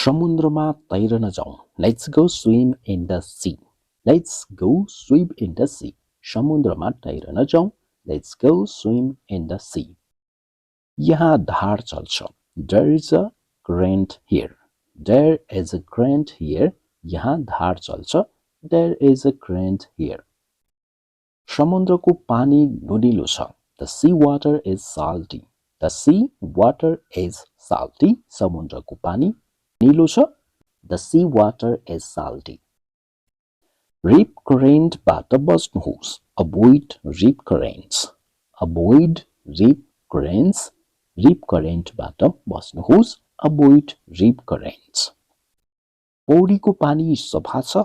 समुद्रमा तैरन जाउँ. Let's go swim in the sea. Let's go swim in the sea. समुद्रमा तैरन जाउँ. Let's go swim in the sea. यहाँ धार चल्छ. There is a current here. There is a current here. यहाँ धार चल्छ. There is a current here. समुद्रको पानी नुनिलो छ. The sea water is salty. The sea water is salty. समुद्रको पानी नीलो छ. The sea water is salty. Rip current बाट बस्नुहोस्. Avoid rip currents. Avoid rip currents. Rip current बाट बस्नुहोस्. Avoid rip currents. पौडीको पानी सफा छ.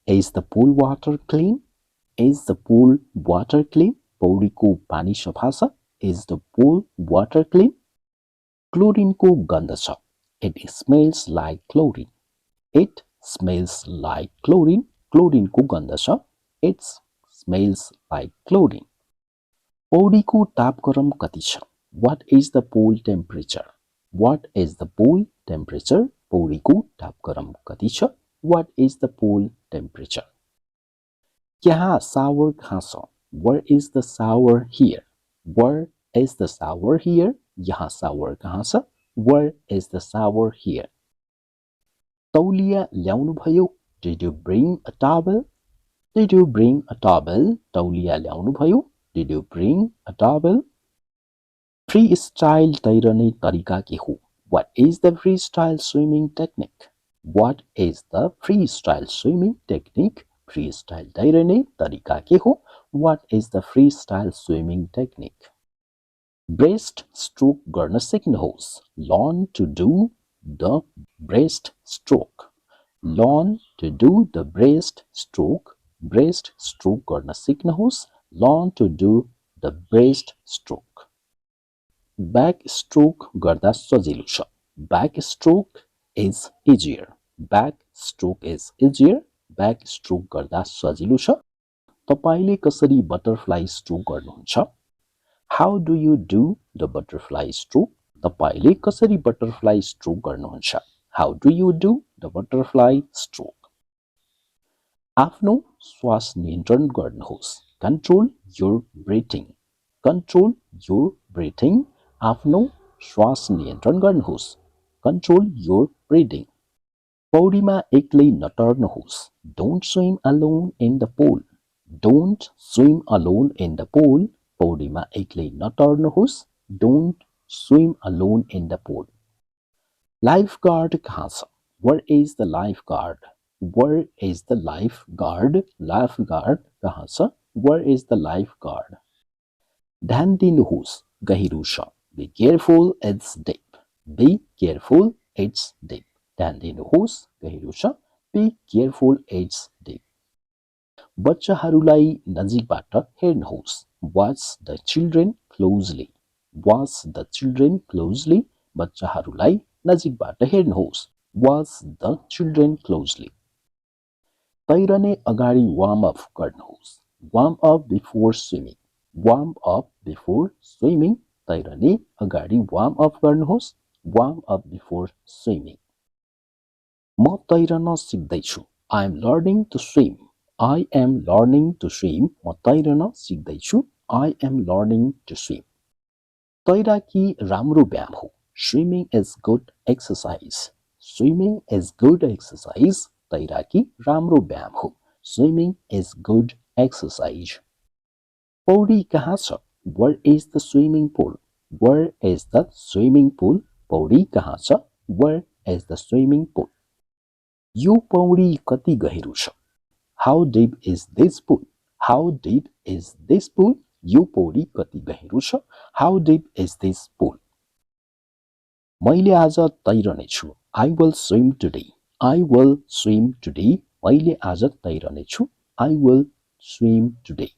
Is the pool water clean? Is the pool water clean? पौडीको पानी सफा छ. Is the pool water clean? क्लोरिनको गन्ध छ. It smells like chlorine. It smells like chlorine. क्लोरिनको गन्ध छ. It smells like chlorine. पौडीको तापक्रम कति छ? What is the pool temperature? What is the pool temperature? पौडीको तापक्रम कति छ? What is the pool temperature? यहाँ shower कहाँ छ? Where is the shower here? Where is the shower here? यहाँ shower कहाँ छ? Where is the shower here? तौलिया ल्याउनु भयो? Did you bring a towel? Did you bring a towel? तौलिया ल्याउनु भयो? Did you bring a towel? Freestyle तैरने तरिका के हो? What is the freestyle swimming technique? What is the freestyle swimming technique? Freestyle तैरने तरिका के हो? What is the freestyle swimming technique? Breast stroke गर्न सिक्नुहोस्. Learn to do the breast stroke. Learn to do the breast stroke. Breast stroke गर्न सिक्नुहोस्. Learn to do the breast stroke. Back stroke गर्दा सजिलो छ. Back stroke is easier. Back stroke is easier. Back stroke गर्दा सजिलो छ. तपाईले कसरी बटरफ्लाई स्ट्रोक गर्नुहुन्छ? How do you do the butterfly stroke? तपाईले कसरी बटरफ्लाई स्ट्रोक गर्नुहुन्छ? How do you do the butterfly stroke? आफ्नो श्वास नियन्त्रण गर्नुहोस्. Control your breathing. Control your breathing. आफ्नो श्वास नियन्त्रण गर्नुहोस्. Control your breathing. पौडीमा एक्लै नतर्नुहोस्. Don't swim alone in the pool. Don't swim alone in the pool. पौडीमा एक्लै नतर्नुहोस्. Don't swim alone in the pool. Lifeguard कहाँ छ? Where is the lifeguard? Where is the lifeguard? Lifeguard कहाँ छ? Where is the lifeguard? ध्यान दिनुहोस्. गहिरो छ. Be careful, it's deep. Be careful, it's deep. ध्यान दिनुहोस्. गहिरो छ. Be careful, it's deep. बच्चाहरूलाई नजिकबाट हेर्नुहोस्. Watch the children closely. Watch the children closely. बच्चाहरूलाई नजिकबाट हेर्नुहोस्. Watch the children closely. तैरने अगाडि वार्म अप गर्नुहोस्. Warm up before swimming. Warm up before swimming. तैरने अगाडि वार्म अप गर्नुहोस्. Warm up before swimming. म तैरन सिक्दैछु. I am learning to swim. I am learning to swim. म तैरन सिक्दैछु. I am learning to swim. तैराकी राम्रो व्यायाम हो. Swimming is good exercise. Swimming is good exercise. तैराकी राम्रो व्यायाम हो. Swimming is good exercise. पौडी कहाँ छ? Where is the swimming pool? Where is the swimming pool? पौडी कहाँ छ? Where is the swimming pool? यो पौडी कति गहिरो छ? How deep is this pool? How deep is this pool? यो पौडी कति गहिरो छ? How deep is this pool? मैले आज तैरने छु. I will swim today. I will swim today. मैले आज तैरने छु. I will swim today.